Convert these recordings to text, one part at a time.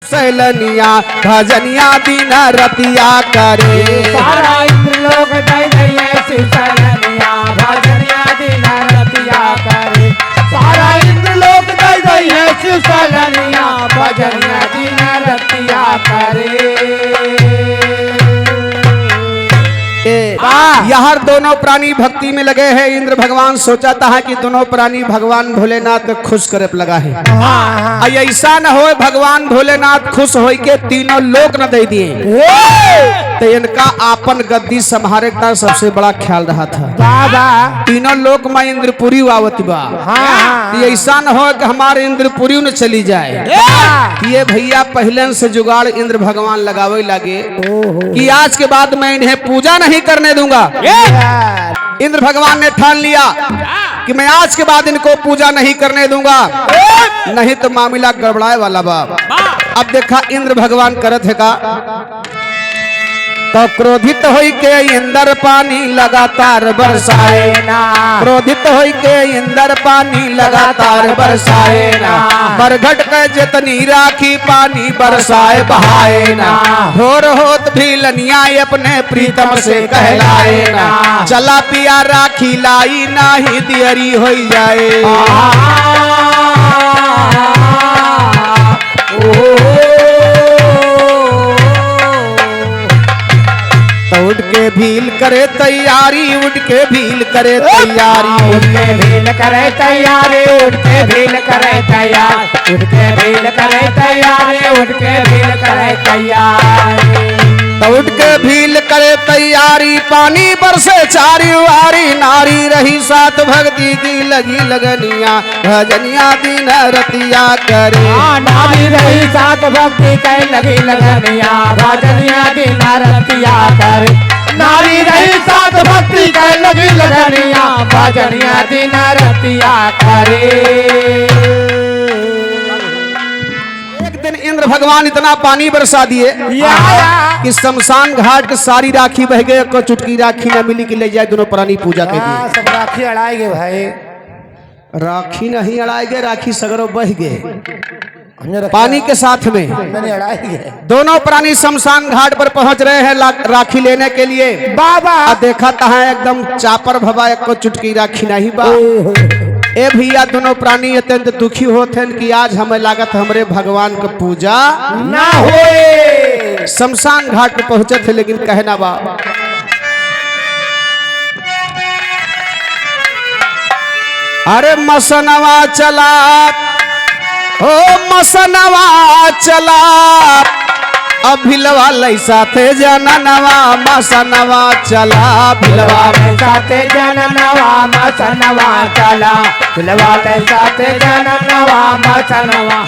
सैलनिया भजनिया दिन रतिया करे। सारा इंद्र लोग जय जय शिव सैलनिया भजनिया दिन रतिया करे। सारा इंद्र लोग जय जय शिव सैलनिया भजनिया दिन रतिया करे। यहाँ दोनों प्राणी भक्ति में लगे हैं। इंद्र भगवान सोचाता है कि दोनों प्राणी भगवान भोलेनाथ को खुश करे लगा है। ऐसा न हो भगवान भोलेनाथ खुश हो के तीनों लोक न दे दिए तो इनका आपन गद्दी संभारे का सबसे बड़ा ख्याल रहा था। तीनों लोक में इंद्रपुरी आवत बा। ऐसा न हो कि हमारे इंद्रपुरी न चली जाए। ये भैया पहले से जुगाड़ इंद्र भगवान लगावे लगे कि आज के बाद मैं इन्हें पूजा नहीं करने दूंगा। इंद्र भगवान ने ठान लिया कि मैं आज के बाद इनको पूजा नहीं करने दूंगा, नहीं तो मामला गड़बड़ाए वाला बा। अब देखा इंद्र भगवान करत है का तो क्रोधित होई के इंद्र पानी लगातार बरसाए ना। क्रोधित होई के इंद्र पानी लगातार बरसाए ना। बरघट के जितनी राखी पानी बरसाए बहाए ना। होर होत भी लनिया अपने प्रीतम से कहलाए ना। चला पिया राखी लाई नाही दियरी होई जाए। उठ के भील करे तैयारी, उठ के भील करे तैयारी, उठ के भील करे तैयारी, उठ के भील करे तैयारी, उठ के भील करे तैयारी, उठ के भील करे तैयारी। तो उठ के भील करे तैयारी, पानी बरसे चारी वारी। नारी रही साथ भक्ति की लगी लगनिया भजनिया दिन रतिया करे। नारी रही साथ भक्ति की लगी लगनिया भजनिया दिन रतिया करे। नारी रही साथ भक्ति की लगी लगनिया भजनिया दिन रतिया करे। इंद्र भगवान इतना पानी बरसा दिए कि शमशान घाट के सारी राखी बह गए। को चुटकी राखी न मिली कि ले जाए दोनों प्राणी पूजा के लिए। सब राखी अड़ाए गए भाई। राखी नहीं अड़ाए गए, राखी सगरों बह गए पानी के साथ में। दोनों प्राणी शमशान घाट पर पहुंच रहे हैं राखी लेने के लिए। बाबा देखा था एकदम चापर भवा, एक को चुटकी राखी नहीं बा। ए भैया दोनों प्राणी अत्यंत दुखी होते हैं कि आज हमें लागत हमरे भगवान का पूजा ना हो। शमशान घाट पे पहुंचे थे लेकिन कहना बा अरे मसनवा चला, ओ मसनवा चला, अभिलवा लई साथे जननवा मसनवा चला। भिलवा लई साथे जननवा मसनवा चला। भिलवा लई साथे जननवा मसनवा।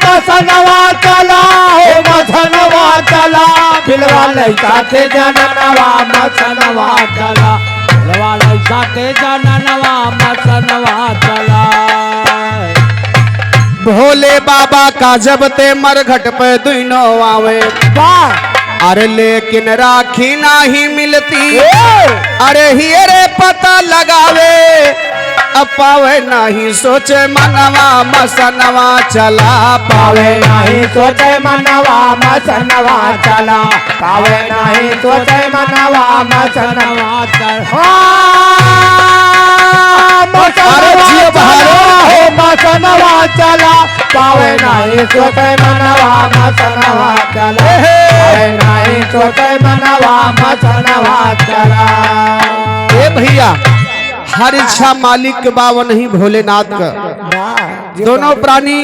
मसनवा चला, हो मसनवा चला। भिलवा लई साथे जननवा मसनवा चला। भिलवा लई साथे जननवा मसनवा चला। भोले बाबा का जब ते मरघट पे दुनो आवे। अरे लेकिन राखी नहीं मिलती। अरे हियरे पता लगावे, अब पावे नहीं सोचे मनवा मसनवा चला। पावे नहीं सोचे मनवा मसनवा चला। पावे नहीं सोचे मनवा मसनवा चला। मसनवा चला, पावे नहीं सोचे मनवा मसनवा चला। पावे नहीं सोचे मनवा मसनवा चला। ए भैया हर इच्छा मालिक के बाबा नहीं भोलेनाथ का। दोनों प्राणी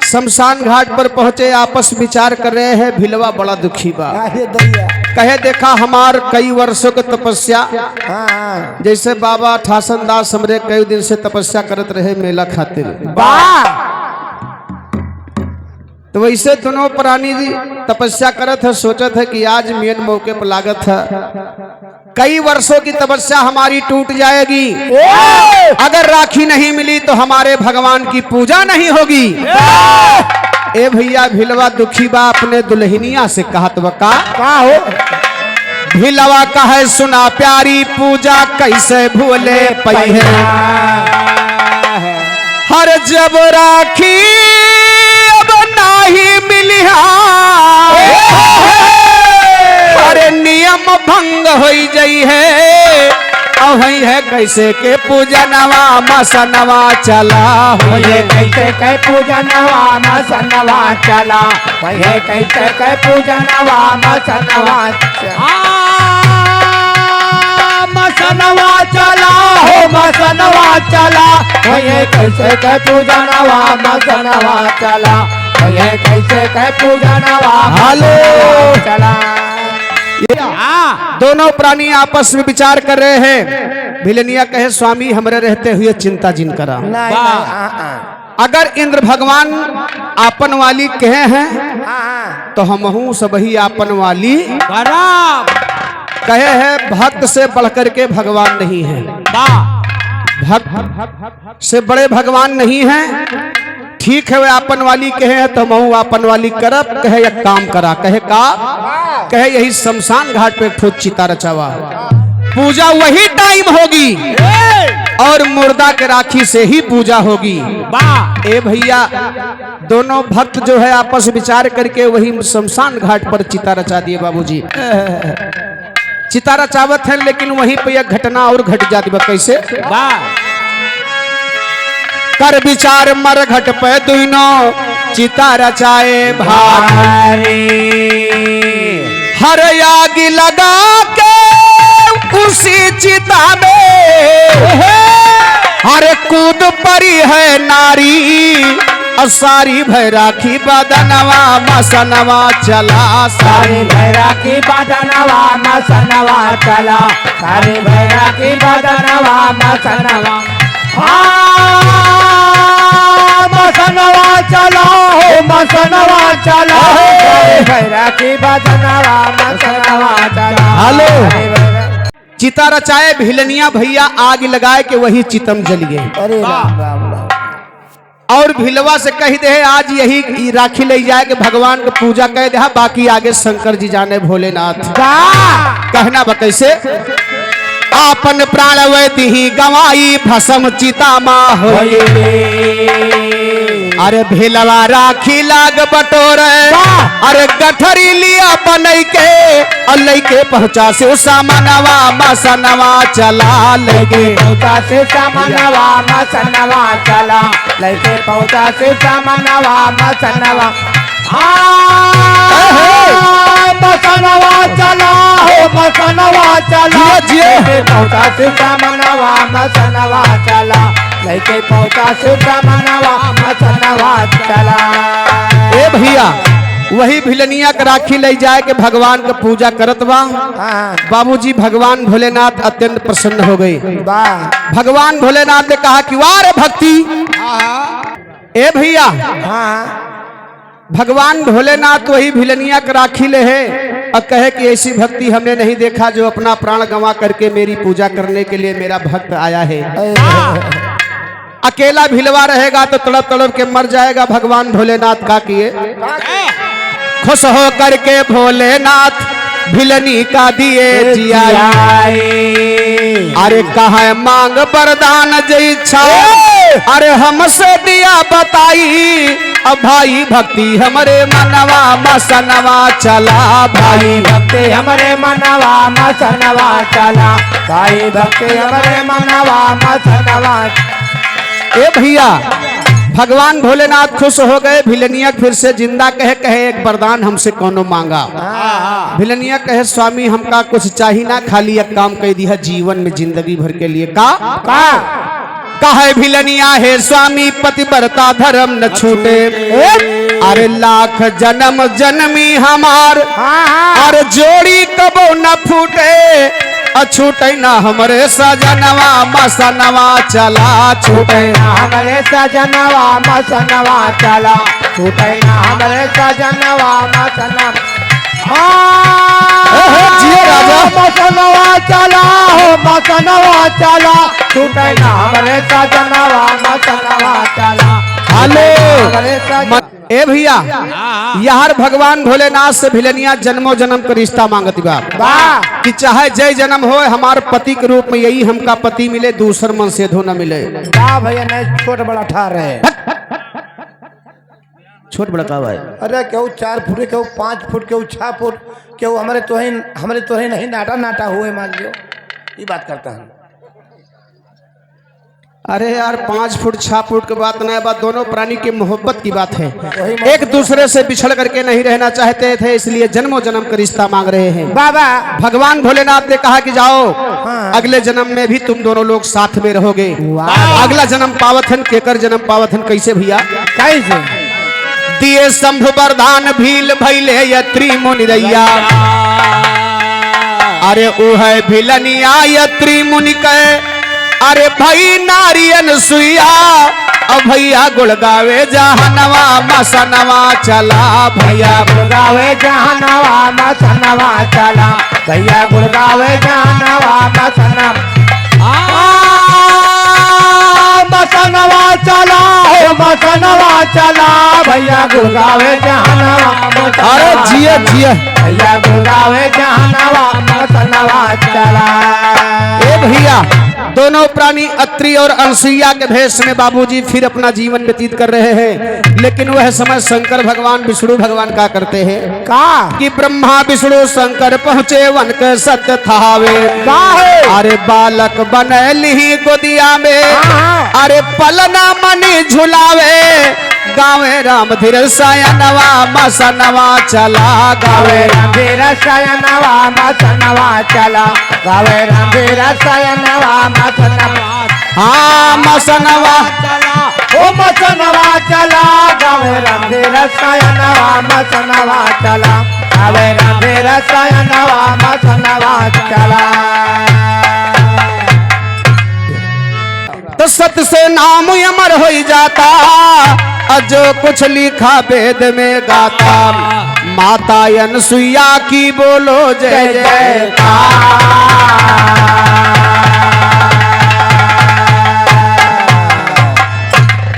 शमशान घाट पर पहुंचे, आपस विचार कर रहे हैं। भिलवा बड़ा दुखी बा, कहे देखा हमार कई वर्षों की तपस्या, जैसे बाबा ठासन दास हमरे कई दिन से तपस्या करत रहे मेला खातिर। तो वैसे दोनों प्राणी तपस्या करत है, सोचत है कि आज मेन मौके पर लागत है। कई वर्षों की तपस्या हमारी टूट जाएगी। अगर राखी नहीं मिली तो हमारे भगवान की पूजा नहीं होगी। ए भैया भिलवा दुखी बा, अपने दुल्हनिया से कहत बका हो। भिलवा कहे सुना प्यारी, पूजा कैसे भूले पई है। हर जब राखी अब नाही मिलिहा अरे नियम भंग हो जाई है अब है कैसे के पूजनवा मसनवा चला हो ये कैसे कै पूजनवा मसनवा चला ये कैसे कै पूजनवा मसनवा मसनवा चला हो मसनवा चला ये कैसे कै पूजनवा मसनवा चला ये कैसे कै पूजनवा हेलो चला। दोनों प्राणी आपस में विचार कर रहे हैं। भिलनिया कहे स्वामी हमारे रहते हुए चिंता जिन करा। अगर इंद्र भगवान आपन वाली कहे हैं तो हमहू सबही आपन वाली कहे हैं। भक्त से बढ़कर के भगवान नहीं है, भक्त से बड़े भगवान नहीं है। ठीक है वे आपन वाली कहे हैं तो महू आपन वाली करब कहे या काम करा कहे का कहे यही शमशान घाट पे ठोक चिता रचावा पूजा वही टाइम होगी और मुर्दा के राखी से ही पूजा होगी। ए भैया दोनों भक्त जो है आपस विचार करके वही शमशान घाट पर चिता रचा दिए बाबूजी। चिता रचावत है लेकिन वहीं पे यह घटना और घट जाती है। कैसे कर विचार मर घट पे दुनो चिता रचाए भारी हर आग लगा के उसी चिता में हर कूद परी है नारी सारी भैराखी बदनवा मसनवा चला सारी भैराखी बदनवा मसनवा चला सारी भैराखी बदनवा मसनवा मसनवा चला हो मसनवा चला भैराखी बदनवा मसनवा चला। हेलो चिता रचाए भिलनिया भैया आग लगाए के वही चितम जल गए। अरे राम राम राम। और भिलवा से कही दे आज यही राखी ले जाए के भगवान को पूजा कह दे बाकी आगे शंकर जी जाने भोलेनाथ कहना कैसे आपन प्राण वैदी गवाई भसम चिता माँ हो अरे भिलवा राखी लाग बटोरे अरे गठरी लिया बनई के और लइके पहुंचा से सामनवा मसनवा चला लेके पहुंचा से सामनवा मसनवा चला लइके पहुंचा से सामनवा मसनवा मसनवा चला हो मसनवा चला लइके पहुंचा से सामनवा मसनवा चला लइके पहुंचा से सामनवा मसनवा चला। ए भैया वही भिलनिया के राखी ले जाए के भगवान का पूजा करत बा। बाबूजी भगवान भोलेनाथ अत्यंत प्रसन्न हो गए। भगवान भोलेनाथ ने कहा कि वाह रे भक्ति। ए भैया भगवान भोलेनाथ वही भिलनिया का राखी ले है और कहे कि ऐसी भक्ति हमने नहीं देखा जो अपना प्राण गंवा करके मेरी पूजा करने के लिए मेरा भक्त आया है। अकेला भिलवा रहेगा तो तड़प तड़प के मर जाएगा। भगवान भोलेनाथ का किए खुश हो करके भोलेनाथ भिलनी का दिए जियाए अरे कहा मांग वरदान जय इच्छा अरे हमसे दिया बताई अब भाई भक्ति हमारे मनवा मसनवा चला भाई भक्ति हमारे मनवा मसनवा चला भाई भक्ति हमारे मनवा मसनवा। ए भैया भगवान भोलेनाथ खुश हो गए। भिलनिया फिर से जिंदा कहे एक वरदान हमसे कोनो मांगा। भिलनिया कहे स्वामी हमका कुछ चाहिए ना खाली एक काम कह दिया जीवन में जिंदगी भर के लिए का कहे भिलनिया है स्वामी पतिव्रता धर्म न छूटे अरे लाख जन्म जन्मी हमार अरे जोड़ी कबो न फूटे छूटे ना हमारे सजनवा मसनवा चला छूटे ना हमारे सजनवा मसनवा चला छूटे ना हमारे सजनवा मसनवा जियो राजा मसनवा चला हो मसनवा चला छूटे ना हमारे सजनवा मसनवा चला। हेलो ए भैया यार भगवान भोलेनाथ से भिलनिया जन्मों जन्म का रिश्ता मांगती बा वाह कि चाहे जय जन्म हो हमार पति के रूप में यही हमका पति मिले, दूसर मन से धो न मिले। वाह भैया नहीं छोट बड़ा ठार है। छोट बड़ा का भाई अरे केहू 4 फुट केहू 5 फुट केहू 6 फुट केहू हमारे तो ही नहीं नाटा नाटा हुए मान लियो ये बात करता हूँ। अरे यार 5 फुट 6 फुट की बात नहीं, बात दोनों प्राणी की मोहब्बत की बात है। एक दूसरे से बिछड़ करके नहीं रहना चाहते थे, इसलिए जन्मों जन्म का रिश्ता मांग रहे हैं। बाबा भगवान भोलेनाथ ने कहा कि जाओ अगले जन्म में भी तुम दोनों लोग साथ में रहोगे। अगला जन्म पावथन केकर जन्म पावथन कैसे भैया? कैसे दिए शंभु वरदान भील भैले यत्री मुनि रैया, अरे ऊ है भिलनिया यत्री मुनि के, अरे भाई नारियन सुइया, अब भैया गुड़गावे जहनवा मसनवा चला, भैया गुड़गावे जहनवा मसनवा चला, भैया गुड़गावे जहनवा मसनवा मसनवा चला हो मसनवा चला, भैया गुड़गावे जहनवा। अरे जिया जिया भैया गुड़गावे जहनवा मसनवा चला। ए भैया दोनों प्राणी अत्रि और अनसुईया के भेष में बाबूजी फिर अपना जीवन व्यतीत कर रहे हैं। लेकिन वह समय शंकर भगवान विष्णु भगवान का करते हैं का कि ब्रह्मा विष्णु शंकर पहुँचे वन के सत्य थावे, अरे बालक बनली गोदिया में, अरे पलना मनी झुलावे, गावे राम धीर सायनवा मसनवा चला, गावे राम धीर सायनवा मसनवा चला, गावे राम धीर सायनवा मसनवा। हाँ मसनवा चला ओ मसनवा चला, गावे राम धीर सायनवा मसनवा चला, गावे राम धीर सायनवा मसनवा चला। तो सत से नाम अमर हो जाता, जो कुछ लिखा वेद में गाता, माता अनसुईया की बोलो जय जयकार।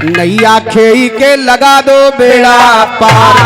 नैया खेई के लगा दो बेड़ा पार,